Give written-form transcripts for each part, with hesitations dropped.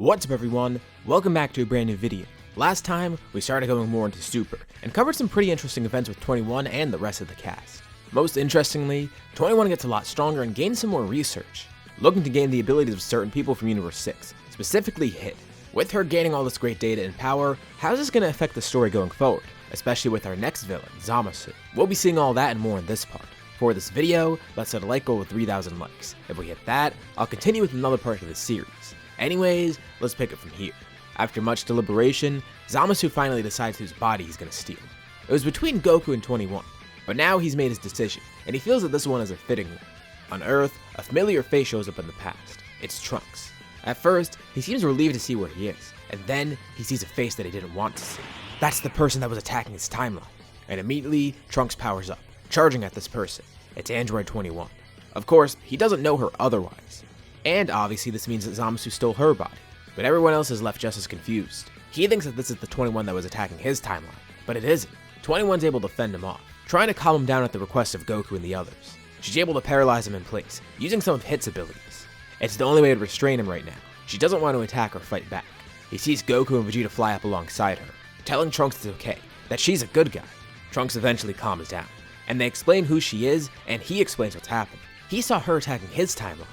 What's up everyone, welcome back to a brand new video. Last time, we started going more into Super, and covered some pretty interesting events with 21 and the rest of the cast. Most interestingly, 21 gets a lot stronger and gains some more research, looking to gain the abilities of certain people from Universe 6, specifically Hit. With her gaining all this great data and power, how is this going to affect the story going forward, especially with our next villain, Zamasu? We'll be seeing all that and more in this part. For this video, let's set a like goal with 3,000 likes. If we hit that, I'll continue with another part of this series. Anyways, let's pick it from here. After much deliberation, Zamasu finally decides whose body he's gonna steal. It was between Goku and 21, but now he's made his decision, and he feels that this one is a fitting one. On Earth, a familiar face shows up in the past. It's Trunks. At first, he seems relieved to see where he is, and then he sees a face that he didn't want to see. That's the person that was attacking his timeline. And immediately, Trunks powers up, charging at this person. It's Android 21. Of course, he doesn't know her otherwise. And obviously this means that Zamasu stole her body, but everyone else is left just as confused. He thinks that this is the 21 that was attacking his timeline, but it isn't. 21's able to fend him off, trying to calm him down at the request of Goku and the others. She's able to paralyze him in place, using some of Hit's abilities. It's the only way to restrain him right now. She doesn't want to attack or fight back. He sees Goku and Vegeta fly up alongside her, telling Trunks it's okay, that she's a good guy. Trunks eventually calms down, and they explain who she is, and he explains what's happened. He saw her attacking his timeline,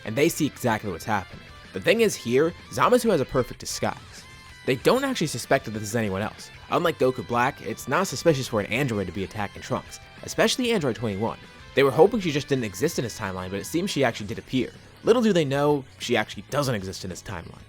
and they see exactly what's happening. The thing is here, Zamasu has a perfect disguise. They don't actually suspect that this is anyone else. Unlike Goku Black, it's not suspicious for an android to be attacking Trunks, especially Android 21. They were hoping she just didn't exist in his timeline, but it seems she actually did appear. Little do they know, she actually doesn't exist in his timeline.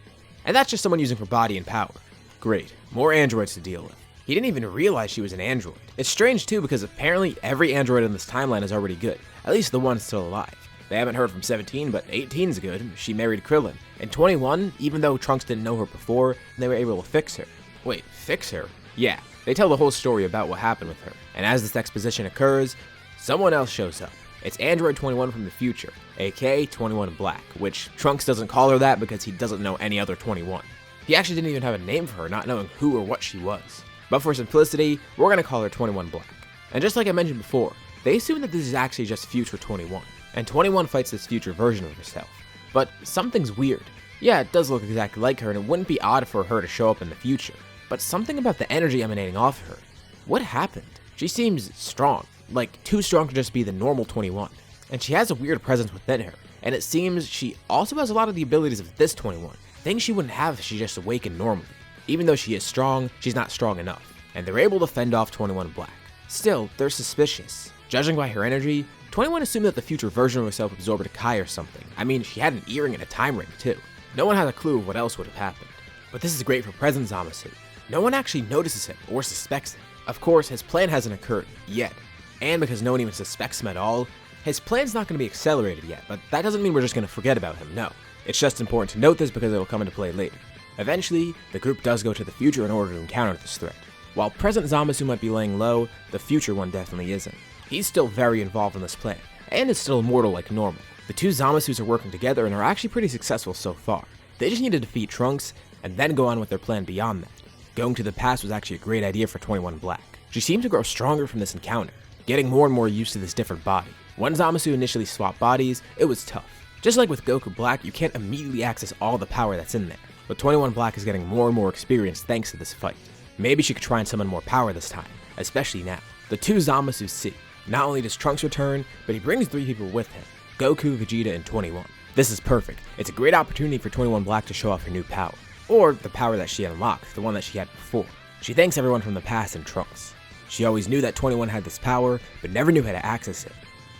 And that's just someone using her body and power. Great, more androids to deal with. He didn't even realize she was an android. It's strange too because apparently every android in this timeline is already good, at least the one still alive. They haven't heard from 17, but 18's good. She married Krillin. And 21, even though Trunks didn't know her before, they were able to fix her. Wait, fix her? Yeah, they tell the whole story about what happened with her. And as this exposition occurs, someone else shows up. It's Android 21 from the future, aka 21 Black, which Trunks doesn't call her that because he doesn't know any other 21. He actually didn't even have a name for her, not knowing who or what she was. But for simplicity, we're gonna call her 21 Black. And just like I mentioned before, they assume that this is actually just future 21. And 21 fights this future version of herself. But something's weird. Yeah, it does look exactly like her, and it wouldn't be odd for her to show up in the future. But something about the energy emanating off her. What happened? She seems strong. Like, too strong to just be the normal 21. And she has a weird presence within her. And it seems she also has a lot of the abilities of this 21. Things she wouldn't have if she just awakened normally. Even though she is strong, she's not strong enough. And they're able to fend off 21 Black. Still, they're suspicious. Judging by her energy, 21 assumed that the future version of herself absorbed a Kai or something. I mean, she had an earring and a time ring too. No one had a clue of what else would have happened. But this is great for present Zamasu. No one actually notices him or suspects him. Of course, his plan hasn't occurred yet. And because no one even suspects him at all, his plan's not going to be accelerated yet, but that doesn't mean we're just going to forget about him, no. It's just important to note this because it'll come into play later. Eventually, the group does go to the future in order to encounter this threat. While present Zamasu might be laying low, the future one definitely isn't. He's still very involved in this plan, and is still immortal like normal. The two Zamasus are working together and are actually pretty successful so far. They just need to defeat Trunks, and then go on with their plan beyond that. Going to the past was actually a great idea for 21 Black. She seemed to grow stronger from this encounter, getting more and more used to this different body. When Zamasu initially swapped bodies, it was tough. Just like with Goku Black, you can't immediately access all the power that's in there, but 21 Black is getting more and more experience thanks to this fight. Maybe she could try and summon more power this time, especially now. The two Zamasus see. Not only does Trunks return, but he brings 3 people with him, Goku, Vegeta, and 21. This is perfect. It's a great opportunity for 21 Black to show off her new power, or the power that she unlocked, the one that she had before. She thanks everyone from the past and Trunks. She always knew that 21 had this power, but never knew how to access it.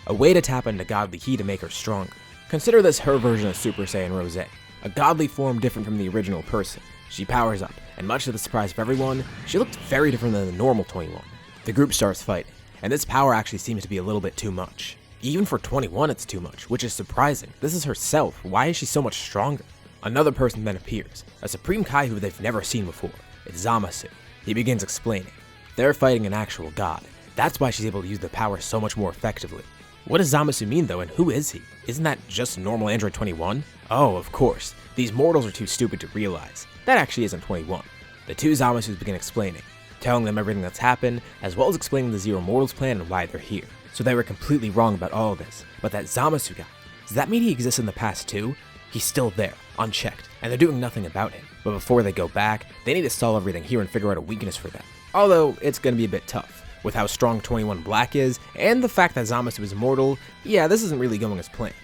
A way to tap into godly ki to make her stronger. Consider this her version of Super Saiyan Rose, a godly form different from the original person. She powers up, and much to the surprise of everyone, she looked very different than the normal 21. The group starts fighting, and this power actually seems to be a little bit too much. Even for 21 it's too much, which is surprising. This is herself, why is she so much stronger? Another person then appears, a Supreme Kai who they've never seen before. It's Zamasu. He begins explaining. They're fighting an actual god. That's why she's able to use the power so much more effectively. What does Zamasu mean though, and who is he? Isn't that just normal Android 21? Oh, of course. These mortals are too stupid to realize. That actually isn't 21. The two Zamasus begin explaining, telling them everything that's happened, as well as explaining the Zero Mortals plan and why they're here. So they were completely wrong about all of this, but that Zamasu guy, does that mean he exists in the past too? He's still there, unchecked, and they're doing nothing about him. But before they go back, they need to solve everything here and figure out a weakness for them. Although, it's gonna be a bit tough. With how strong 21 Black is, and the fact that Zamasu is immortal, yeah, this isn't really going as planned.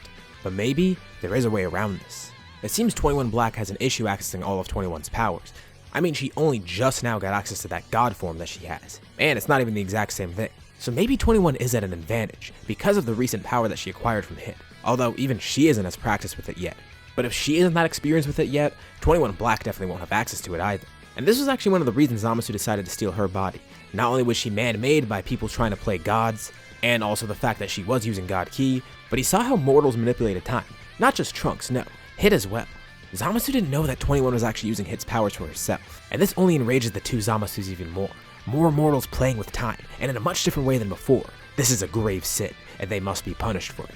But maybe there is a way around this. It seems 21 Black has an issue accessing all of 21's powers. I mean, she only just now got access to that god form that she has, and it's not even the exact same thing. So maybe 21 is at an advantage because of the recent power that she acquired from Hit, although even she isn't as practiced with it yet. But if she isn't that experienced with it yet, 21 Black definitely won't have access to it either. And this was actually one of the reasons Zamasu decided to steal her body. Not only was she man-made by people trying to play gods, and also the fact that she was using God Ki, but he saw how mortals manipulated time. Not just Trunks, no, Hit as well. Zamasu didn't know that 21 was actually using Hit's powers for herself, and this only enrages the two Zamasus even more. More mortals playing with time, and in a much different way than before. This is a grave sin, and they must be punished for it.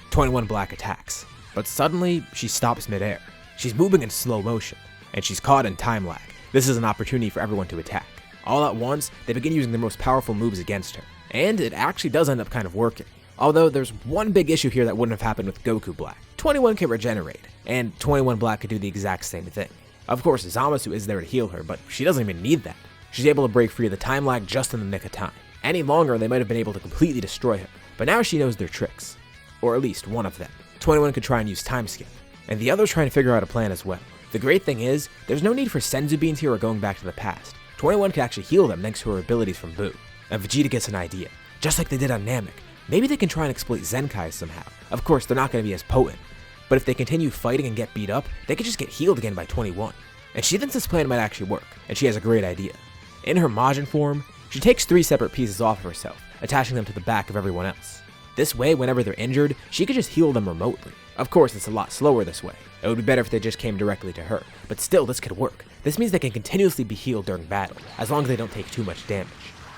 21 Black attacks, but suddenly she stops midair. She's moving in slow motion, and she's caught in time lag. This is an opportunity for everyone to attack. All at once, they begin using their most powerful moves against her, and it actually does end up kind of working. Although there's one big issue here that wouldn't have happened with Goku Black. 21 can regenerate, and 21 Black could do the exact same thing. Of course, Zamasu is there to heal her, but she doesn't even need that. She's able to break free of the time lag just in the nick of time. Any longer, they might have been able to completely destroy her, but now she knows their tricks. Or at least one of them. 21 could try and use time skip, and the other's trying to figure out a plan as well. The great thing is, there's no need for Senzu beans here or going back to the past. 21 can actually heal them thanks to her abilities from Buu. And Vegeta gets an idea. Just like they did on Namek, maybe they can try and exploit Zenkai somehow. Of course, they're not going to be as potent, but if they continue fighting and get beat up, they could just get healed again by 21. And she thinks this plan might actually work, and she has a great idea. In her Majin form, she takes 3 separate pieces off of herself, attaching them to the back of everyone else. This way, whenever they're injured, she could just heal them remotely. Of course, it's a lot slower this way. It would be better if they just came directly to her, but still, this could work. This means they can continuously be healed during battle, as long as they don't take too much damage.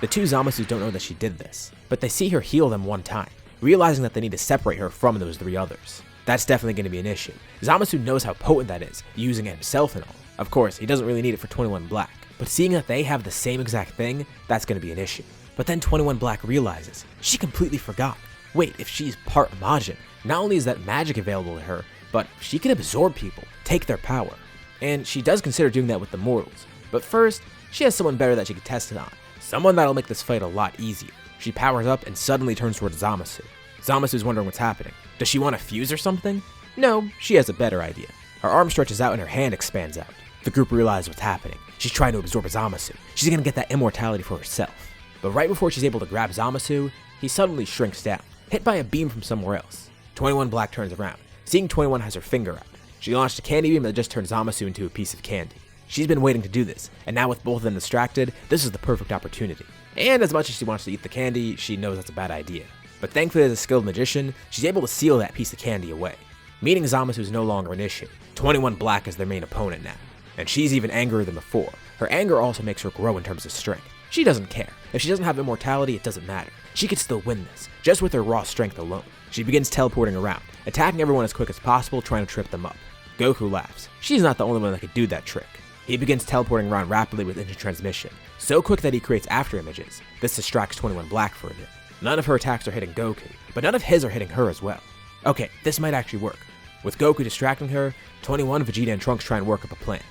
The two Zamasus don't know that she did this, but they see her heal them one time, realizing that they need to separate her from those 3 others. That's definitely going to be an issue. Zamasu knows how potent that is, using it himself and all. Of course, he doesn't really need it for 21 Black, but seeing that they have the same exact thing, that's going to be an issue. But then 21 Black realizes, she completely forgot. Wait, if she's part Majin, not only is that magic available to her, but she can absorb people, take their power. And she does consider doing that with the mortals. But first, she has someone better that she can test it on. Someone that'll make this fight a lot easier. She powers up and suddenly turns towards Zamasu. Zamasu's wondering what's happening. Does she want to fuse or something? No, she has a better idea. Her arm stretches out and her hand expands out. The group realizes what's happening. She's trying to absorb Zamasu. She's gonna get that immortality for herself. But right before she's able to grab Zamasu, he suddenly shrinks down, hit by a beam from somewhere else. 21 Black turns around, seeing 21 has her finger out. She launched a candy beam that just turned Zamasu into a piece of candy. She's been waiting to do this, and now with both of them distracted, this is the perfect opportunity. And as much as she wants to eat the candy, she knows that's a bad idea. But thankfully as a skilled magician, she's able to seal that piece of candy away. Meaning Zamasu is no longer an issue. 21 Black is their main opponent now. And she's even angrier than before. Her anger also makes her grow in terms of strength. She doesn't care. If she doesn't have immortality, it doesn't matter. She could still win this, just with her raw strength alone. She begins teleporting around, attacking everyone as quick as possible, trying to trip them up. Goku laughs. She's not the only one that could do that trick. He begins teleporting around rapidly with instant transmission, so quick that he creates after images. This distracts 21 Black for a bit. None of her attacks are hitting Goku, but none of his are hitting her as well. Okay, this might actually work. With Goku distracting her, 21, Vegeta, and Trunks try and work up a plan.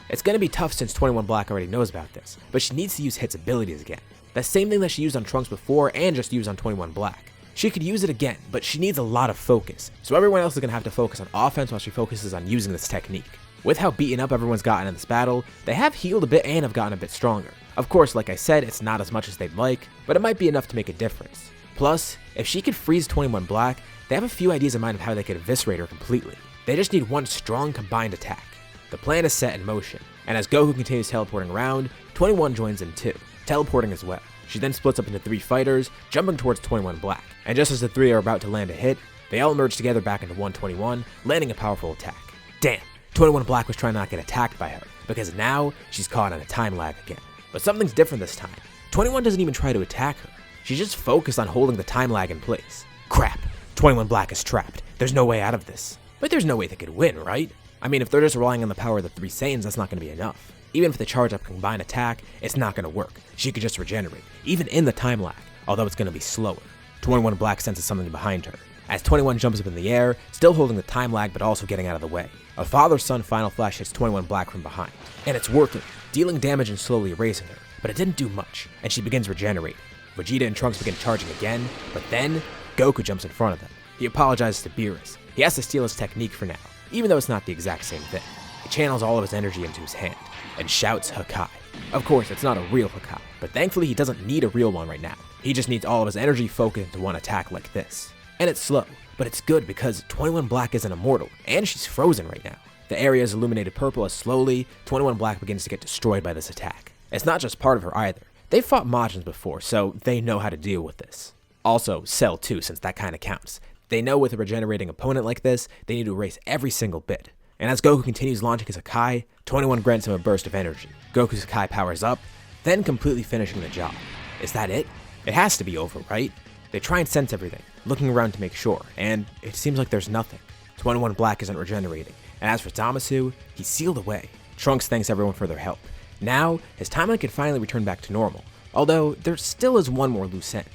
It's gonna be tough since 21 Black already knows about this, but she needs to use Hit's abilities again. That same thing that she used on Trunks before and just used on 21 Black. She could use it again, but she needs a lot of focus, so everyone else is gonna have to focus on offense while she focuses on using this technique. With how beaten up everyone's gotten in this battle, they have healed a bit and have gotten a bit stronger. Of course, like I said, it's not as much as they'd like, but it might be enough to make a difference. Plus, if she could freeze 21 Black, they have a few ideas in mind of how they could eviscerate her completely. They just need one strong combined attack. The plan is set in motion, and as Goku continues teleporting around, 21 joins in too, teleporting as well. She then splits up into 3 fighters, jumping towards 21 Black, and just as the 3 are about to land a hit, they all merge together back into 121, landing a powerful attack. Damn, 21 Black was trying not to get attacked by her, because now she's caught on a time lag again. But something's different this time. 21 doesn't even try to attack her. She's just focused on holding the time lag in place. Crap, 21 Black is trapped. There's no way out of this. But there's no way they could win, right? I mean, if they're just relying on the power of the 3 Saiyans, that's not going to be enough. Even if they charge up combined attack, it's not going to work. She could just regenerate, even in the time lag, although it's going to be slower. 21 Black senses something behind her. as 21 jumps up in the air, still holding the time lag but also getting out of the way. A father-son Final Flash hits 21 Black from behind, and it's working, dealing damage and slowly erasing her, but it didn't do much, and she begins regenerating. Vegeta and Trunks begin charging again, but then Goku jumps in front of them. He apologizes to Beerus. He has to steal his technique for now, even though it's not the exact same thing. He channels all of his energy into his hand, and shouts Hakai. Of course, it's not a real Hakai, but thankfully he doesn't need a real one right now. He just needs all of his energy focused into one attack like this. And it's slow, but it's good because 21 Black isn't immortal, and she's frozen right now. The area is illuminated purple as slowly 21 Black begins to get destroyed by this attack. It's not just part of her either. They've fought Majins before, so they know how to deal with this. Also, Cell too, since that kinda counts. They know with a regenerating opponent like this, they need to erase every single bit. And as Goku continues launching his Hakai, 21 grants him a burst of energy. Goku's Hakai powers up, then completely finishing the job. Is that it? It has to be over, right? They try and sense everything, looking around to make sure, and it seems like there's nothing. 21 Black isn't regenerating, and as for Zamasu, he's sealed away. Trunks thanks everyone for their help. Now, his timeline can finally return back to normal, although there still is one more loose end.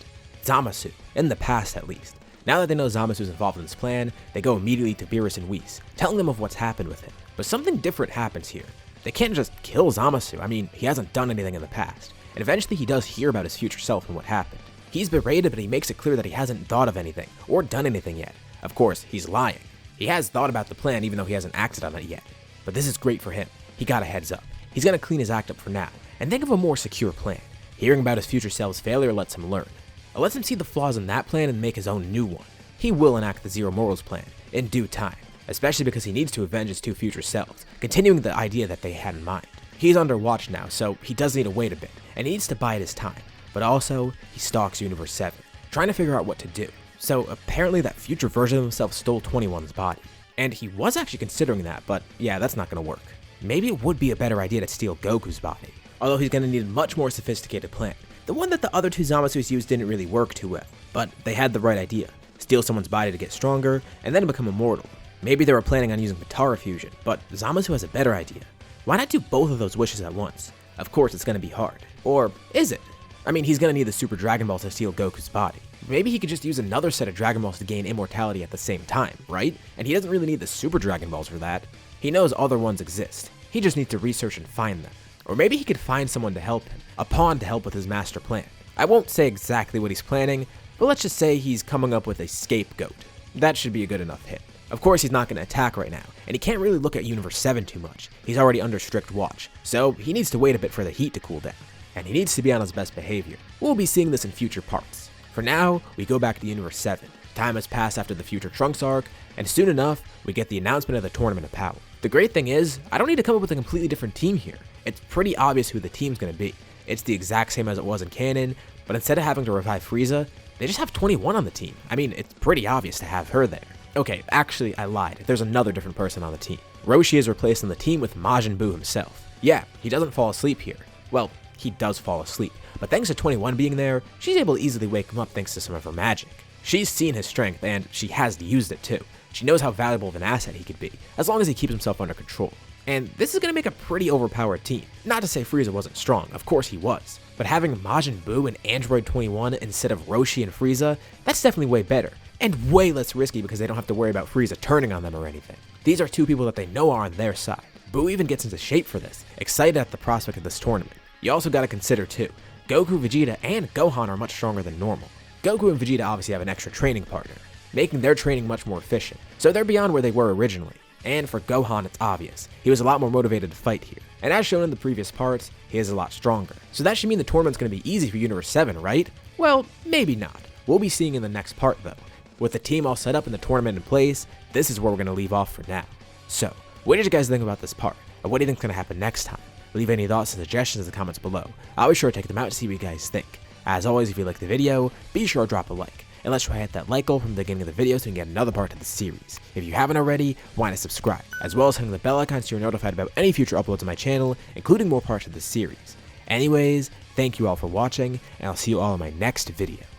Zamasu, in the past at least. Now that they know Zamasu is involved in this plan, they go immediately to Beerus and Whis, telling them of what's happened with him. But something different happens here. They can't just kill Zamasu, I mean, he hasn't done anything in the past. And eventually he does hear about his future self and what happened. He's berated, but he makes it clear that he hasn't thought of anything, or done anything yet. Of course, he's lying. He has thought about the plan even though he hasn't acted on it yet. But this is great for him. He got a heads up. He's gonna clean his act up for now, and think of a more secure plan. Hearing about his future self's failure lets him learn. It lets him see the flaws in that plan and make his own new one. He will enact the Zero Morals plan in due time, especially because he needs to avenge his two future selves, continuing the idea that they had in mind. He's under watch now, so he does need to wait a bit, and he needs to bide his time. But also, he stalks Universe 7, trying to figure out what to do. So apparently that future version of himself stole 21's body. And he was actually considering that, but yeah, that's not gonna work. Maybe it would be a better idea to steal Goku's body, although he's gonna need a much more sophisticated plan. The one that the other two Zamasus used didn't really work too well, but they had the right idea. Steal someone's body to get stronger, and then become immortal. Maybe they were planning on using Potara fusion, but Zamasu has a better idea. Why not do both of those wishes at once? Of course it's gonna be hard. Or is it? I mean, he's gonna need the Super Dragon Balls to steal Goku's body. Maybe he could just use another set of Dragon Balls to gain immortality at the same time, right? And he doesn't really need the Super Dragon Balls for that. He knows other ones exist. He just needs to research and find them. Or maybe he could find someone to help him, a pawn to help with his master plan. I won't say exactly what he's planning, but let's just say he's coming up with a scapegoat. That should be a good enough hit. Of course he's not going to attack right now, and he can't really look at Universe 7 too much. He's already under strict watch, so he needs to wait a bit for the heat to cool down. And he needs to be on his best behavior. We'll be seeing this in future parts. For now, we go back to Universe 7. Time has passed after the Future Trunks arc, and soon enough, we get the announcement of the Tournament of Power. The great thing is, I don't need to come up with a completely different team here. It's pretty obvious who the team's going to be. It's the exact same as it was in canon, but instead of having to revive Frieza, they just have 21 on the team. I mean, it's pretty obvious to have her there. Okay, actually, I lied. There's another different person on the team. Roshi is replaced on the team with Majin Buu himself. Yeah, he doesn't fall asleep here. Well, he does fall asleep, but thanks to 21 being there, she's able to easily wake him up thanks to some of her magic. She's seen his strength, and she has used it too. She knows how valuable of an asset he could be, as long as he keeps himself under control. And this is going to make a pretty overpowered team. Not to say Frieza wasn't strong, of course he was. But having Majin Buu and Android 21 instead of Roshi and Frieza, that's definitely way better. And way less risky because they don't have to worry about Frieza turning on them or anything. These are two people that they know are on their side. Buu even gets into shape for this, excited at the prospect of this tournament. You also gotta consider too, Goku, Vegeta, and Gohan are much stronger than normal. Goku and Vegeta obviously have an extra training partner, making their training much more efficient, so they're beyond where they were originally. And for Gohan, it's obvious. He was a lot more motivated to fight here. And as shown in the previous parts, he is a lot stronger. So that should mean the tournament's going to be easy for Universe 7, right? Well, maybe not. We'll be seeing in the next part though. With the team all set up and the tournament in place, this is where we're going to leave off for now. So, what did you guys think about this part? And what do you think is going to happen next time? Leave any thoughts and suggestions in the comments below. I'll be sure to take them out to see what you guys think. As always, if you liked the video, be sure to drop a like. And let's try to hit that like goal from the beginning of the video so we can get another part to the series. If you haven't already, why not subscribe, as well as hitting the bell icon so you're notified about any future uploads on my channel, including more parts of this series. Anyways, thank you all for watching, and I'll see you all in my next video.